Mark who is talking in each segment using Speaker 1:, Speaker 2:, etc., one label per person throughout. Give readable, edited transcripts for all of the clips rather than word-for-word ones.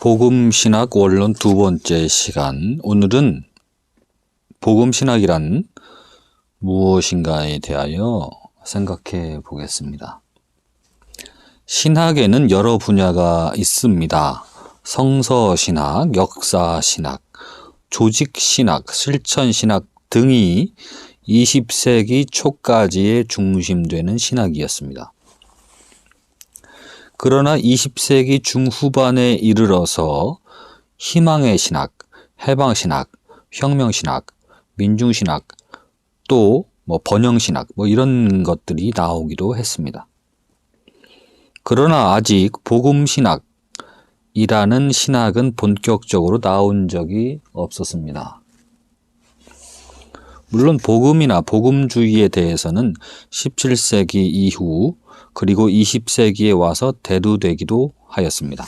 Speaker 1: 복음신학 원론 두 번째 시간. 오늘은 복음신학이란 무엇인가에 대하여 생각해 보겠습니다. 신학에는 여러 분야가 있습니다. 성서신학, 역사신학, 조직신학, 실천신학 등이 20세기 초까지에 중심되는 신학이었습니다. 그러나 20세기 중후반에 이르러서 희망의 신학, 해방신학, 혁명신학, 민중신학, 또 번영신학 이런 것들이 나오기도 했습니다. 그러나 아직 복음신학이라는 신학은 본격적으로 나온 적이 없었습니다. 물론 복음이나 복음주의에 대해서는 17세기 이후 그리고 20세기에 와서 대두되기도 하였습니다.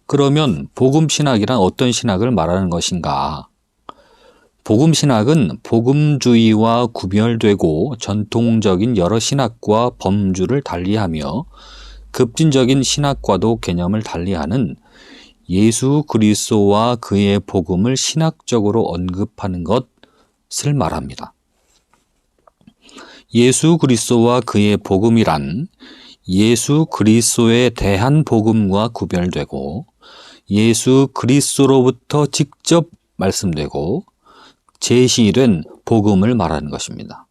Speaker 1: 그러면 복음신학이란 어떤 신학을 말하는 것인가? 복음신학은 복음주의와 구별되고 전통적인 여러 신학과 범주를 달리하며 급진적인 신학과도 개념을 달리하는 예수 그리스도와 그의 복음을 신학적으로 언급하는 것을 말합니다. 예수 그리스도와 그의 복음이란 예수 그리스도에 대한 복음과 구별되고 예수 그리스도로부터 직접 말씀되고 제시된 복음을 말하는 것입니다.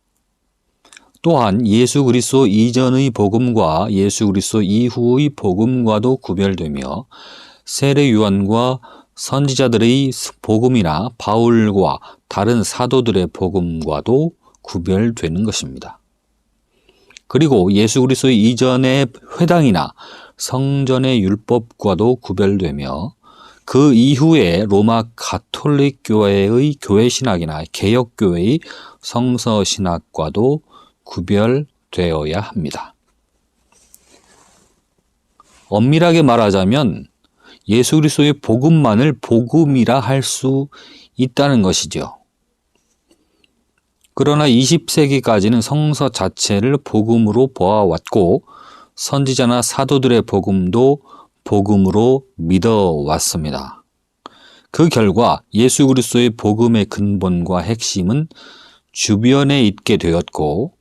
Speaker 1: 또한 예수 그리스도 이전의 복음과 예수 그리스도 이후의 복음과도 구별되며 세례 요한과 선지자들의 복음이나 바울과 다른 사도들의 복음과도 구별되는 것입니다. 그리고 예수 그리스도 이전의 회당이나 성전의 율법과도 구별되며 그 이후에 로마 가톨릭 교회의 교회신학이나 개혁교회의 성서신학과도 구별되어야 합니다. 엄밀하게 말하자면 예수 그리스도의 복음만을 복음이라 할 수 있다는 것이죠. 그러나 20세기까지는 성서 자체를 복음으로 보아왔고 선지자나 사도들의 복음도 복음으로 믿어왔습니다. 그 결과 예수 그리스도의 복음의 근본과 핵심은 주변에 있게 되었고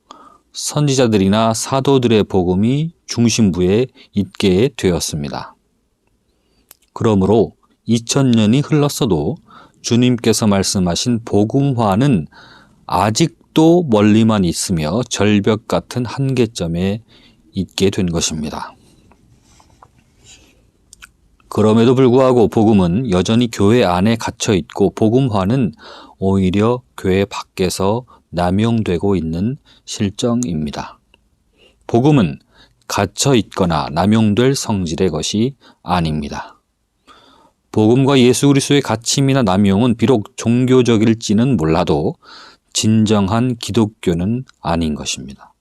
Speaker 1: 선지자들이나 사도들의 복음이 중심부에 있게 되었습니다. 그러므로 2000년이 흘렀어도 주님께서 말씀하신 복음화는 아직도 멀리만 있으며 절벽 같은 한계점에 있게 된 것입니다. 그럼에도 불구하고 복음은 여전히 교회 안에 갇혀 있고 복음화는 오히려 교회 밖에서 남용되고 있는 실정입니다. 복음은 갇혀 있거나 남용될 성질의 것이 아닙니다. 복음과 예수 그리스도의 갇힘이나 남용은 비록 종교적일지는 몰라도 진정한 기독교는 아닌 것입니다.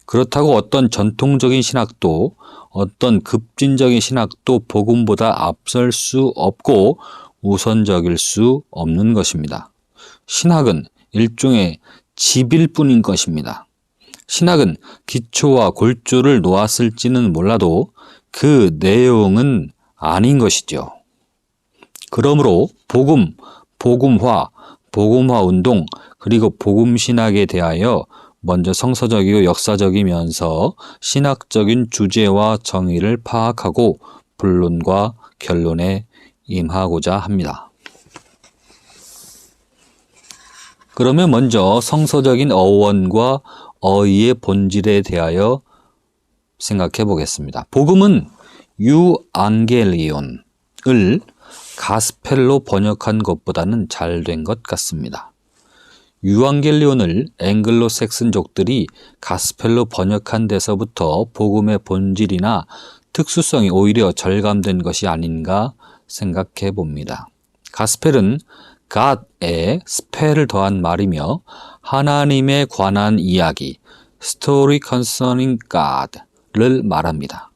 Speaker 1: 그렇다고 어떤 전통적인 신학도 어떤 급진적인 신학도 복음보다 앞설 수 없고 우선적일 수 없는 것입니다. 신학은 일종의 집일 뿐인 것입니다. 신학은 기초와 골조를 놓았을지는 몰라도 그 내용은 아닌 것이죠. 그러므로 복음, 복음화, 복음화운동 그리고 복음신학에 대하여 먼저 성서적이고 역사적이면서 신학적인 주제와 정의를 파악하고 본론과 결론에 임하고자 합니다. 그러면 먼저 성서적인 어원과 어휘의 본질에 대하여 생각해 보겠습니다. 복음은 유앙겔리온을 가스펠로 번역한 것보다는 잘 된 것 같습니다. 유앙겔리온을 앵글로색슨족들이 가스펠로 번역한 데서부터 복음의 본질이나 특수성이 오히려 절감된 것이 아닌가 생각해 봅니다. 가스펠은 God에 스펠을 더한 말이며 하나님에 관한 이야기, Story Concerning God를 말합니다.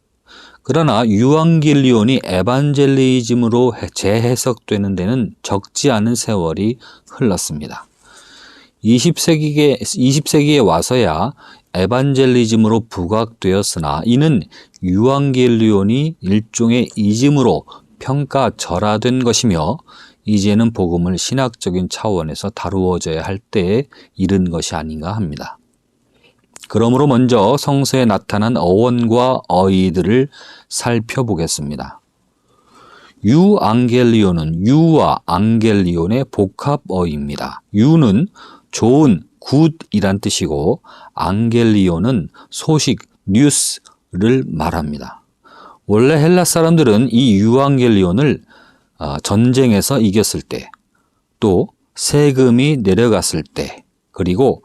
Speaker 1: 그러나 유앙겔리온이 에반젤리즘으로 재해석되는 데는 적지 않은 세월이 흘렀습니다. 20세기에 와서야 에반젤리즘으로 부각되었으나 이는 유앙겔리온이 일종의 이즘으로 평가절하된 것이며 이제는 복음을 신학적인 차원에서 다루어져야 할 때에 이른 것이 아닌가 합니다. 그러므로 먼저 성서에 나타난 어원과 어휘들을 살펴보겠습니다. 유앙겔리온은 유와 앙겔리온의 복합어입니다. 유는 좋은, 굿이란 뜻이고 앙겔리온은 소식, 뉴스를 말합니다. 원래 헬라 사람들은 이 유앙겔리온을 전쟁에서 이겼을 때, 또 세금이 내려갔을 때, 그리고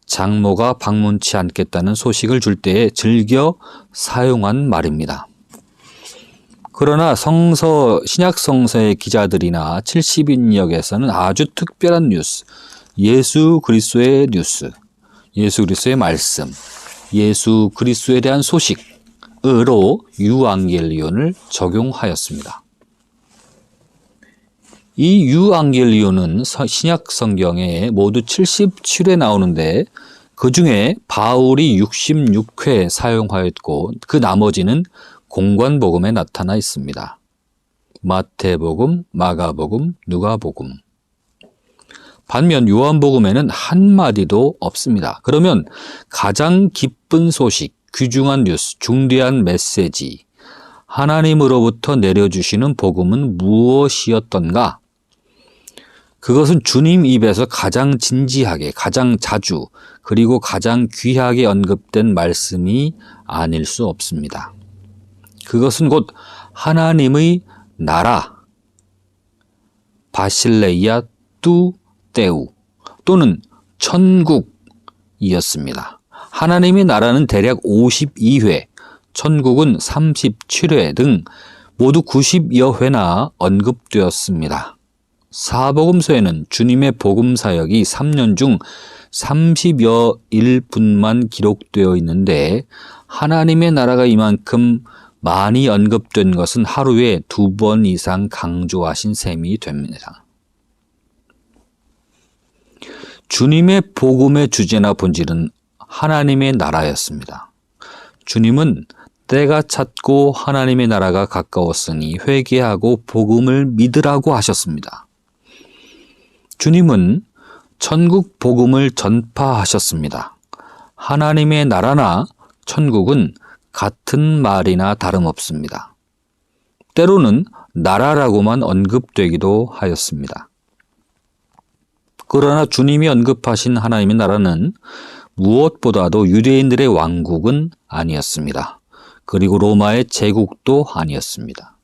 Speaker 1: 장모가 방문치 않겠다는 소식을 줄 때에 즐겨 사용한 말입니다. 그러나 신약 성서의 기자들이나 70인역에서는 아주 특별한 뉴스, 예수 그리스도의 뉴스, 예수 그리스도의 말씀, 예수 그리스도에 대한 소식으로 유앙겔리온을 적용하였습니다. 이 유앙겔리온은 신약 성경에 모두 77회 나오는데 그 중에 바울이 66회 사용하였고 그 나머지는 공관복음에 나타나 있습니다. 마태복음, 마가복음, 누가복음. 반면 요한복음에는 한마디도 없습니다. 그러면 가장 기쁜 소식, 귀중한 뉴스, 중대한 메시지, 하나님으로부터 내려주시는 복음은 무엇이었던가? 그것은 주님 입에서 가장 진지하게, 가장 자주, 그리고 가장 귀하게 언급된 말씀이 아닐 수 없습니다. 그것은 곧 하나님의 나라, 바실레이아 뚜 때우 또는 천국이었습니다. 하나님의 나라는 대략 52회, 천국은 37회 등 모두 90여 회나 언급되었습니다. 사복음서에는 주님의 복음 사역이 3년 중 30여 일분만 기록되어 있는데 하나님의 나라가 이만큼 많이 언급된 것은 하루에 2번 이상 강조하신 셈이 됩니다. 주님의 복음의 주제나 본질은 하나님의 나라였습니다. 주님은 때가 찼고 하나님의 나라가 가까웠으니 회개하고 복음을 믿으라고 하셨습니다. 주님은 천국 복음을 전파하셨습니다. 하나님의 나라나 천국은 같은 말이나 다름없습니다. 때로는 나라라고만 언급되기도 하였습니다. 그러나 주님이 언급하신 하나님의 나라는 무엇보다도 유대인들의 왕국은 아니었습니다. 그리고 로마의 제국도 아니었습니다.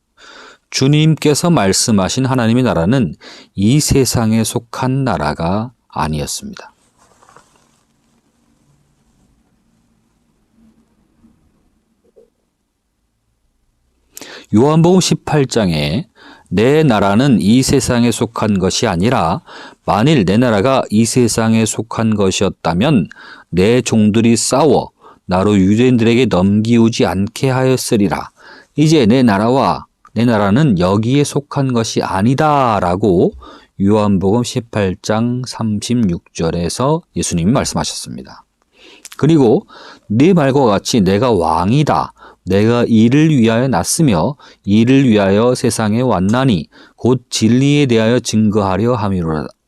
Speaker 1: 주님께서 말씀하신 하나님의 나라는 이 세상에 속한 나라가 아니었습니다. 요한복음 18장에 내 나라는 이 세상에 속한 것이 아니라 만일 내 나라가 이 세상에 속한 것이었다면 내 종들이 싸워 나로 유대인들에게 넘기우지 않게 하였으리라. 이제 내 나라는 여기에 속한 것이 아니다 라고 요한복음 18장 36절에서 예수님이 말씀하셨습니다. 그리고 네 말과 같이 내가 왕이다. 내가 이를 위하여 났으며 이를 위하여 세상에 왔나니 곧 진리에 대하여 증거하려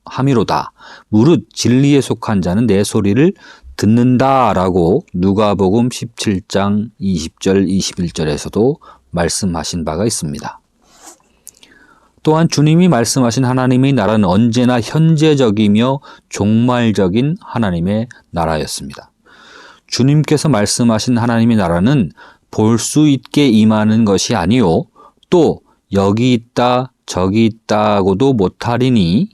Speaker 1: 함이로다. 무릇 진리에 속한 자는 내 소리를 듣는다라고 누가복음 17장 20절 21절에서도 말씀하신 바가 있습니다. 또한 주님이 말씀하신 하나님의 나라는 언제나 현재적이며 종말적인 하나님의 나라였습니다. 주님께서 말씀하신 하나님의 나라는 볼 수 있게 임하는 것이 아니요 또 여기 있다 저기 있다고도 못하리니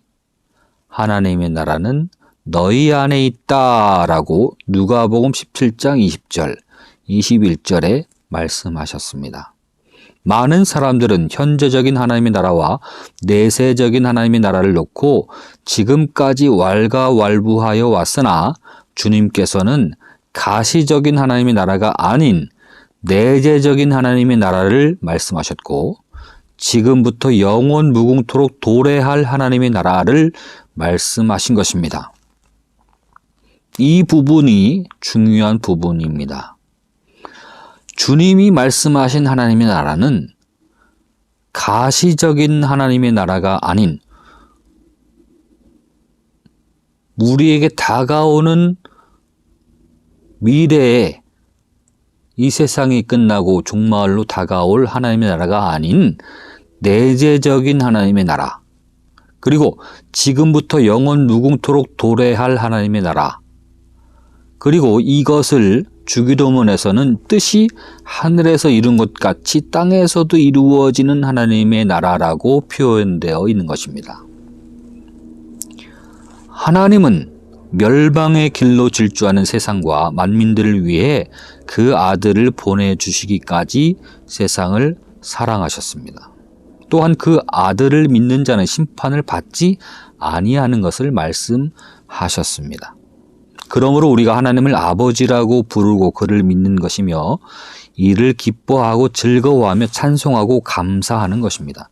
Speaker 1: 하나님의 나라는 너희 안에 있다라고 누가복음 17장 20절 21절에 말씀하셨습니다. 많은 사람들은 현재적인 하나님의 나라와 내세적인 하나님의 나라를 놓고 지금까지 왈가왈부하여 왔으나 주님께서는 가시적인 하나님의 나라가 아닌 내재적인 하나님의 나라를 말씀하셨고 지금부터 영원 무궁토록 도래할 하나님의 나라를 말씀하신 것입니다. 이 부분이 중요한 부분입니다. 주님이 말씀하신 하나님의 나라는 가시적인 하나님의 나라가 아닌 우리에게 다가오는 미래에 이 세상이 끝나고 종말로 다가올 하나님의 나라가 아닌 내재적인 하나님의 나라, 그리고 지금부터 영원 무궁토록 도래할 하나님의 나라, 그리고 이것을 주기도문에서는 뜻이 하늘에서 이룬 것 같이 땅에서도 이루어지는 하나님의 나라라고 표현되어 있는 것입니다. 하나님은 멸망의 길로 질주하는 세상과 만민들을 위해 그 아들을 보내주시기까지 세상을 사랑하셨습니다. 또한 그 아들을 믿는 자는 심판을 받지 아니하는 것을 말씀하셨습니다. 그러므로 우리가 하나님을 아버지라고 부르고 그를 믿는 것이며 이를 기뻐하고 즐거워하며 찬송하고 감사하는 것입니다.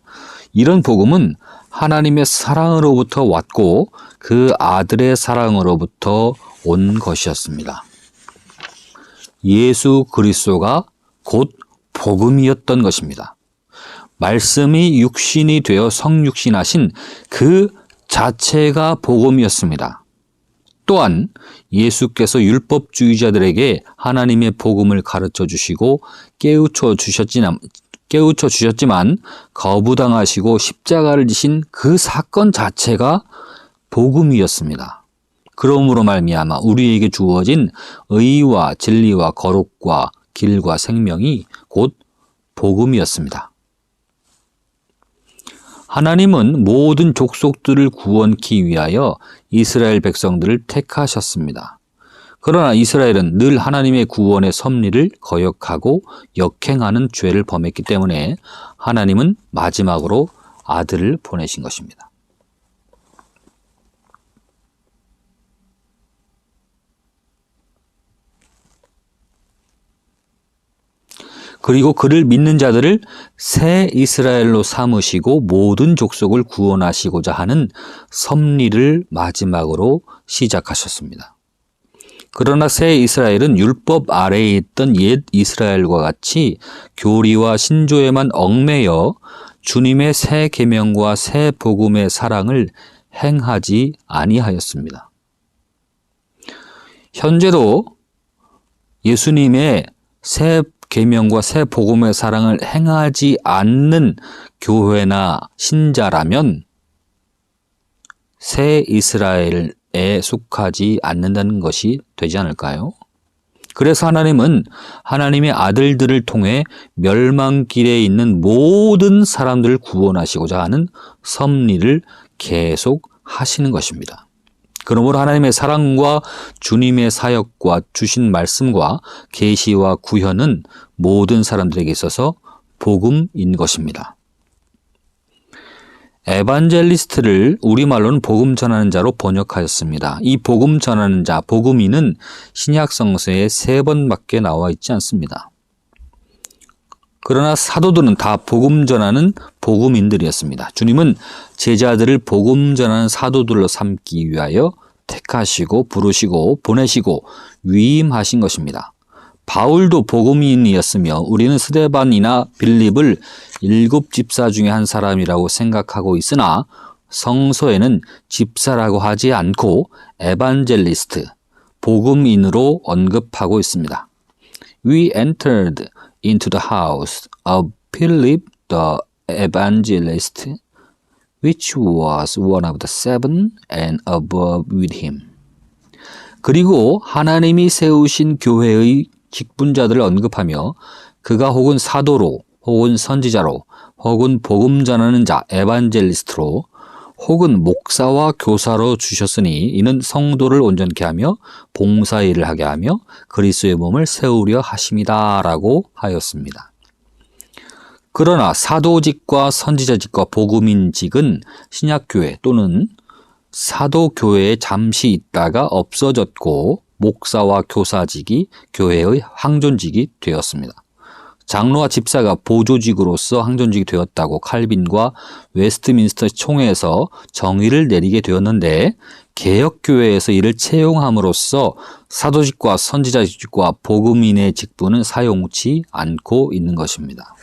Speaker 1: 이런 복음은 하나님의 사랑으로부터 왔고 그 아들의 사랑으로부터 온 것이었습니다. 예수 그리스도가 곧 복음이었던 것입니다. 말씀이 육신이 되어 성육신하신 그 자체가 복음이었습니다. 또한 예수께서 율법주의자들에게 하나님의 복음을 가르쳐 주시고 깨우쳐 주셨지만 거부당하시고 십자가를 지신 그 사건 자체가 복음이었습니다. 그러므로 말미암아 우리에게 주어진 의와 진리와 거룩과 길과 생명이 곧 복음이었습니다. 하나님은 모든 족속들을 구원케 위하여 이스라엘 백성들을 택하셨습니다. 그러나 이스라엘은 늘 하나님의 구원의 섭리를 거역하고 역행하는 죄를 범했기 때문에 하나님은 마지막으로 아들을 보내신 것입니다. 그리고 그를 믿는 자들을 새 이스라엘로 삼으시고 모든 족속을 구원하시고자 하는 섭리를 마지막으로 시작하셨습니다. 그러나 새 이스라엘은 율법 아래에 있던 옛 이스라엘과 같이 교리와 신조에만 얽매여 주님의 새 계명과 새 복음의 사랑을 행하지 아니하였습니다. 현재도 예수님의 새 계명과 새 복음의 사랑을 행하지 않는 교회나 신자라면 새 이스라엘에 속하지 않는다는 것이 되지 않을까요? 그래서 하나님은 하나님의 아들들을 통해 멸망길에 있는 모든 사람들을 구원하시고자 하는 섭리를 계속 하시는 것입니다. 그러므로 하나님의 사랑과 주님의 사역과 주신 말씀과 계시와 구현은 모든 사람들에게 있어서 복음인 것입니다. 에반젤리스트를 우리말로는 복음 전하는 자로 번역하였습니다. 이 복음 전하는 자, 복음인은 신약 성서에 3번밖에 나와 있지 않습니다. 그러나 사도들은 다 복음 전하는 복음인들이었습니다. 주님은 제자들을 복음 전하는 사도들로 삼기 위하여 택하시고 부르시고 보내시고 위임하신 것입니다. 바울도 복음인이었으며 우리는 스데반이나 빌립을 7 집사 중에 한 사람이라고 생각하고 있으나 성서에는 집사라고 하지 않고 에반젤리스트, 복음인으로 언급하고 있습니다. We entered into the house of Philip the evangelist, which was one of the 7 and above with him. 그리고 하나님이 세우신 교회의 직분자들을 언급하며 그가 혹은 사도로, 혹은 선지자로, 혹은 복음 전하는 자, 에반젤리스트로, 혹은 목사와 교사로 주셨으니 이는 성도를 온전케 하며 봉사일을 하게 하며 그리스도의 몸을 세우려 하심이다 라고 하였습니다. 그러나 사도직과 선지자직과 복음인직은 신약교회 또는 사도교회에 잠시 있다가 없어졌고 목사와 교사직이 교회의 황존직이 되었습니다. 장로와 집사가 보조직으로서 항존직이 되었다고 칼빈과 웨스트민스터 총회에서 정의를 내리게 되었는데 개혁교회에서 이를 채용함으로써 사도직과 선지자직과 복음인의 직분은 사용치 않고 있는 것입니다.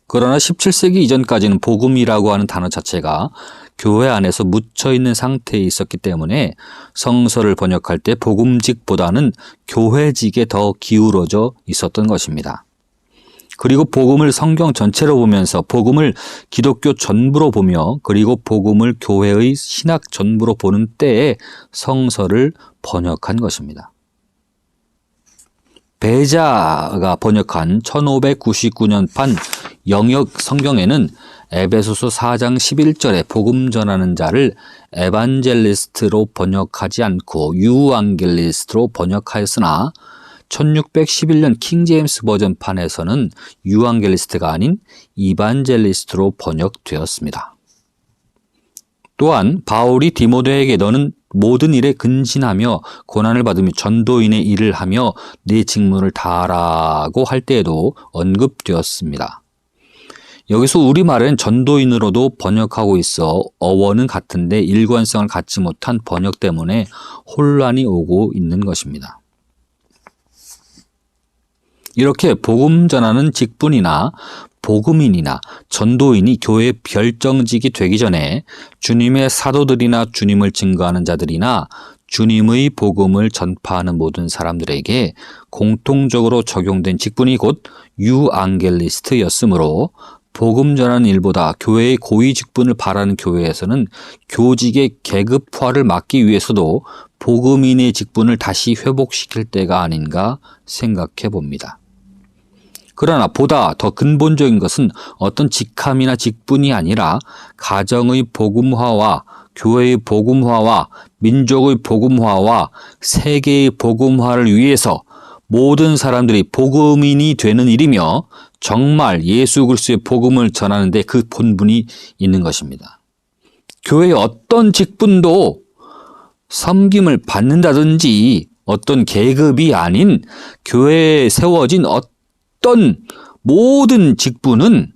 Speaker 1: 그러나 17세기 이전까지는 복음이라고 하는 단어 자체가 교회 안에서 묻혀있는 상태에 있었기 때문에 성서를 번역할 때 복음직보다는 교회직에 더 기울어져 있었던 것입니다. 그리고 복음을 성경 전체로 보면서 복음을 기독교 전부로 보며 그리고 복음을 교회의 신학 전부로 보는 때에 성서를 번역한 것입니다. 베자가 번역한 1599년판 영역 성경에는 에베소서 4장 11절에 복음 전하는 자를 에반젤리스트로 번역하지 않고 유앙겔리스트로 번역하였으나 1611년 킹제임스 버전판에서는 유앙겔리스트가 아닌 이반젤리스트로 번역되었습니다. 또한 바울이 디모데에게 너는 모든 일에 근신하며 고난을 받으며 전도인의 일을 하며 네 직분을 다하라고 할 때에도 언급되었습니다. 여기서 우리말은 전도인으로도 번역하고 있어 어원은 같은데 일관성을 갖지 못한 번역 때문에 혼란이 오고 있는 것입니다. 이렇게 복음 전하는 직분이나 복음인이나 전도인이 교회의 별정직이 되기 전에 주님의 사도들이나 주님을 증거하는 자들이나 주님의 복음을 전파하는 모든 사람들에게 공통적으로 적용된 직분이 곧 유앙겔리스트였으므로 복음 전하는 일보다 교회의 고위 직분을 바라는 교회에서는 교직의 계급화를 막기 위해서도 복음인의 직분을 다시 회복시킬 때가 아닌가 생각해 봅니다. 그러나 보다 더 근본적인 것은 어떤 직함이나 직분이 아니라 가정의 복음화와 교회의 복음화와 민족의 복음화와 세계의 복음화를 위해서 모든 사람들이 복음인이 되는 일이며 정말 예수 그리스도의 복음을 전하는 데 그 본분이 있는 것입니다. 교회의 어떤 직분도 섬김을 받는다든지 어떤 계급이 아닌 교회에 세워진 어떤 모든 직분은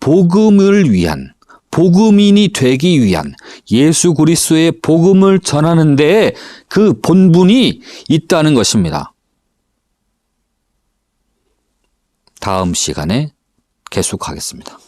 Speaker 1: 복음을 위한, 복음인이 되기 위한 예수 그리스도의 복음을 전하는 데 그 본분이 있다는 것입니다. 다음 시간에 계속하겠습니다.